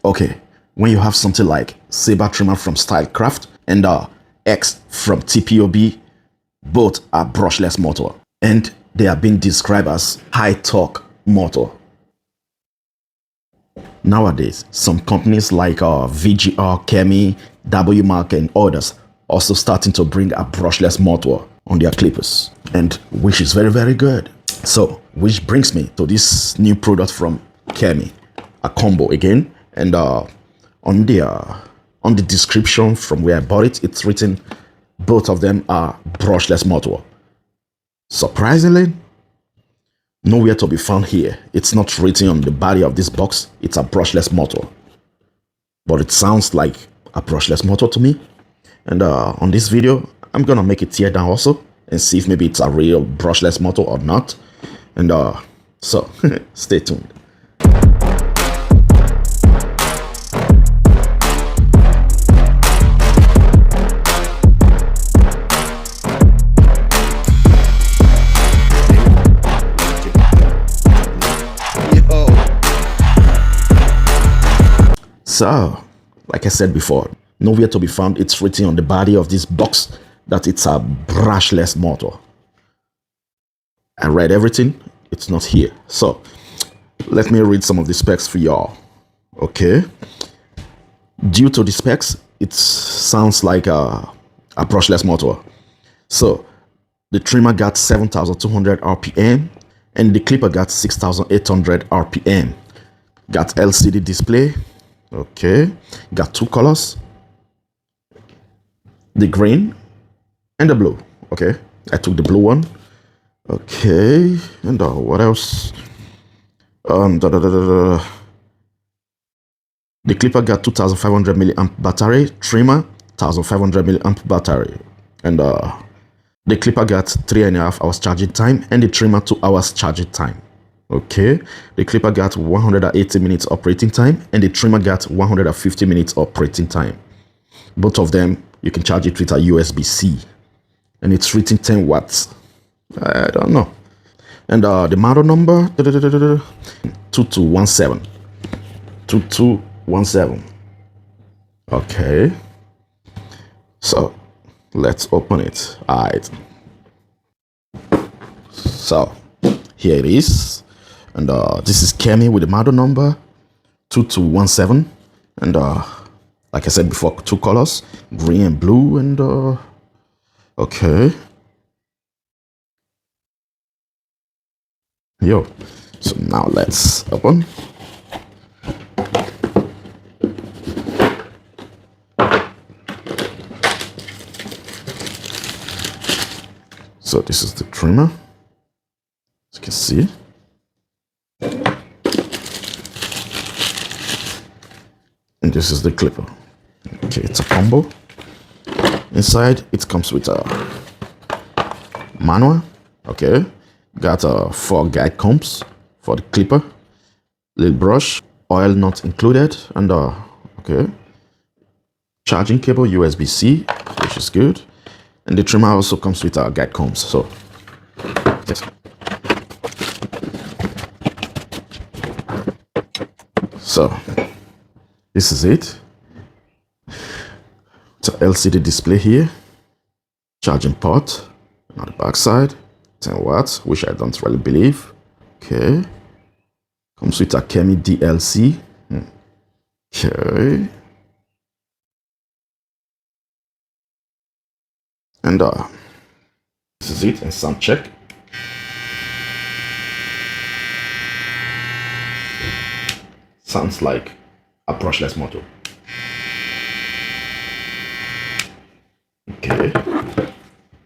Okay, when you have something like Saber Trimmer from Stylecraft and X from TPOB, both are brushless motor and they are being described as high torque motor. Nowadays, some companies like VGR, Kemei, WMark and others also starting to bring a brushless motor on their clippers, and which is very, very good. So, which brings me to this new product from Kemei, a combo again, and on the description from where I bought it, it's written both of them are brushless motor. Surprisingly, nowhere to be found here. It's not written on the body of this box. It's a brushless motor, but it sounds like a brushless motor to me. And on this video, I'm gonna make it tear down also and see if maybe it's a real brushless motor or not. And so stay tuned. So, like I said before, nowhere to be found. It's written on the body of this box that it's a brushless motor. I read everything. It's not here. So, let me read some of the specs for y'all. Okay. Due to the specs, it sounds like a brushless motor. So, the trimmer got 7,200 RPM and the clipper got 6,800 RPM. Got LCD display. Okay, got two colors, the green and the blue. Okay, I took the blue one. Okay, and what else? The clipper got 2,500 milliamp battery, trimmer 1,500 milliamp battery, and the clipper got 3.5 hours charging time and the trimmer 2 hours charging time. Okay, the clipper got 180 minutes operating time and the trimmer got 150 minutes operating time. Both of them, you can charge it with a USB-C and it's written 10 watts. I don't know. And the model number 2217. 2217. Okay, so let's open it. All right, so here it is. And this is Kemei with the model number 2217. And like I said before, two colors, green and blue. And okay. Yo, so now let's open. So this is the trimmer, as you can see. And this is the clipper. Okay, it's a combo. Inside, it comes with a manual. Okay, got 4 guide combs for the clipper, little brush, oil not included, and okay, charging cable USB-C, which is good. And the trimmer also comes with guide combs. So, yes. So, this is it. It's an LCD display here. Charging port on the back side. 10 watts, which I don't really believe. Okay. Comes with a Kemei DLC. Okay. And this is it, and sound check. Sounds like a brushless motor. Okay,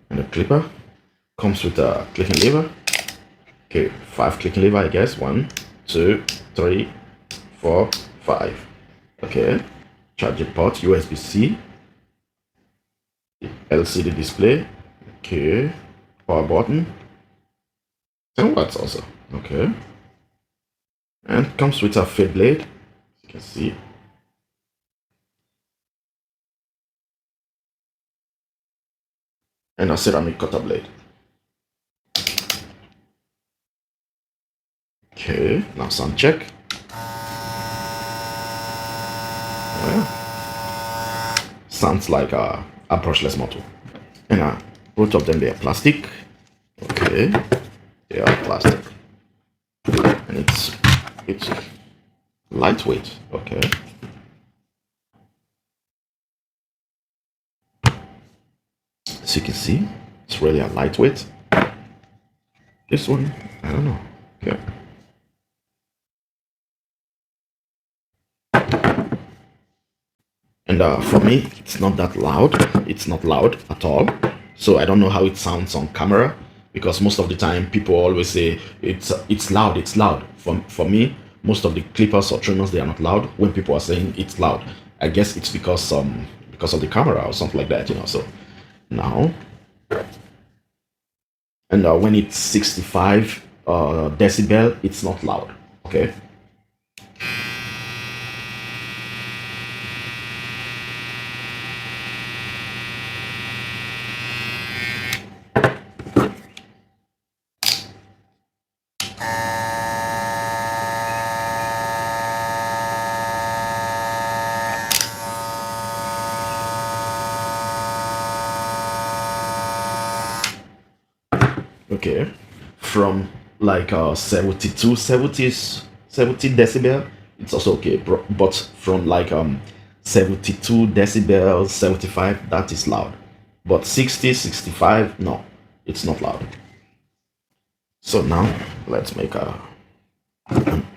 and the clipper comes with a clicking lever. Okay, 5 clicking lever, I guess. 1, 2, 3, 4, 5. Okay, charging port USB-C. LCD display. Okay, power button. 10 watts also. Okay, and comes with a fade blade, as you can see. And a ceramic cutter blade. Okay, now sound check. Sounds like a brushless motor. And both of them, they are plastic. Okay, they are plastic, and it's lightweight. Okay, as you can see, it's really a lightweight. This one, I don't know. Okay. And for me, it's not that loud. It's not loud at all. So I don't know how it sounds on camera, because most of the time people always say it's loud, it's loud. For me, most of the clippers or trimmers, they are not loud when people are saying it's loud. I guess it's because of the camera or something like that, you know. So now, and when it's 65 decibel, it's not loud. Okay. Okay, from like 72 70 decibel, it's also okay, but from like 72 decibels 75, that is loud, but 60 65, no, it's not loud. So now let's make an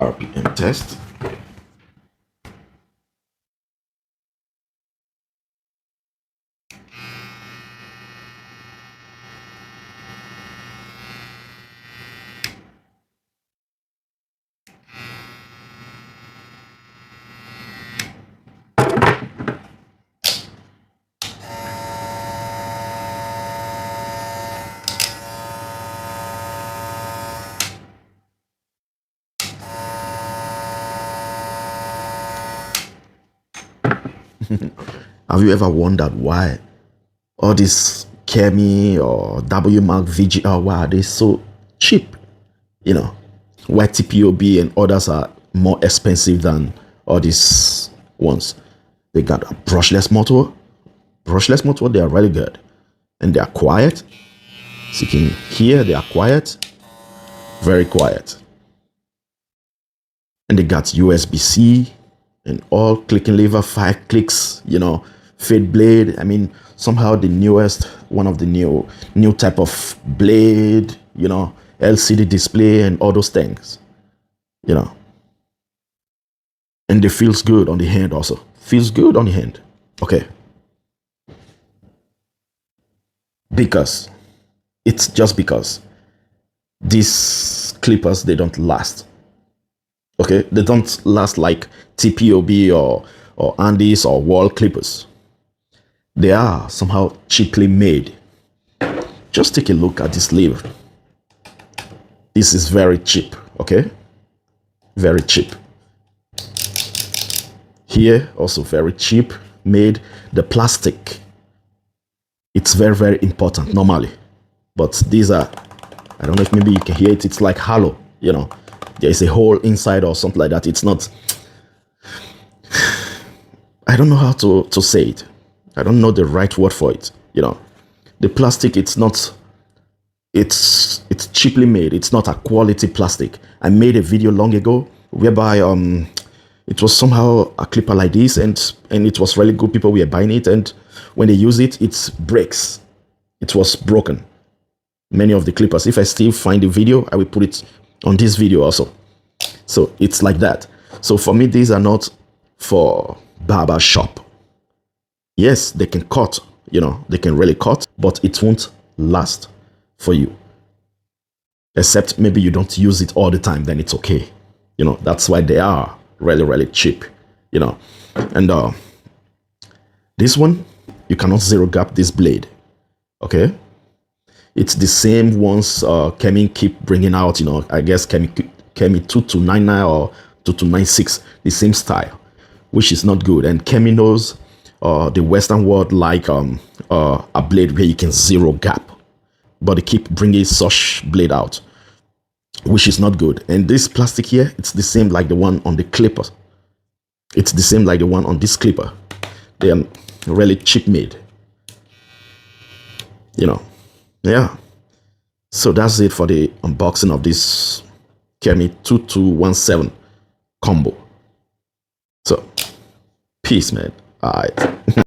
RPM test. Have you ever wondered why all these Kemei or W Mark VGR, why are they so cheap? You know, why TPOB and others are more expensive than all these ones. They got a brushless motor. Brushless motor, they are really good. And they are quiet. So you can hear they are quiet. Very quiet. And they got USB-C and all clicking lever, 5 clicks, you know, fade blade. I mean, somehow the newest, one of the new type of blade, you know, LCD display and all those things, you know. And it feels good on the hand also. Feels good on the hand. Okay. Because it's just because these clippers, they don't last. Okay, they don't last like TPOB or Andes or wall clippers. They are somehow cheaply made. Just take a look at this lever. This is very cheap, okay? Very cheap. Here, also very cheap made. The plastic, it's very, very important normally. But these are, I don't know if maybe you can hear it, it's like hollow, you know. There is a hole inside or something like that. It's not, I don't know how to say it. I don't know the right word for it, you know. The plastic, it's not, it's cheaply made. It's not a quality plastic. I made a video long ago whereby it was somehow a clipper like this, and it was really good. People were buying it, and when they use it, it breaks. It was broken. Many of the clippers. If I still find the video, I will put it on this video also. So it's like that. So for me, these are not for barber shop. Yes, they can cut, you know, they can really cut, but it won't last for you. Except maybe you don't use it all the time, then it's okay. You know, that's why they are really, really cheap, you know. And this one, you cannot zero gap this blade, okay? It's the same ones Kemei keep bringing out, you know. I guess Kemei 2299 or 2296, the same style, which is not good. And Kemei knows the Western world like a blade where you can zero gap, but they keep bringing such blade out, which is not good. And this plastic here, it's the same like the one on the clipper. It's the same like the one on this clipper. They are really cheap made. You know, yeah. So that's it for the unboxing of this Kemei 2217 combo. So, peace, man. All right.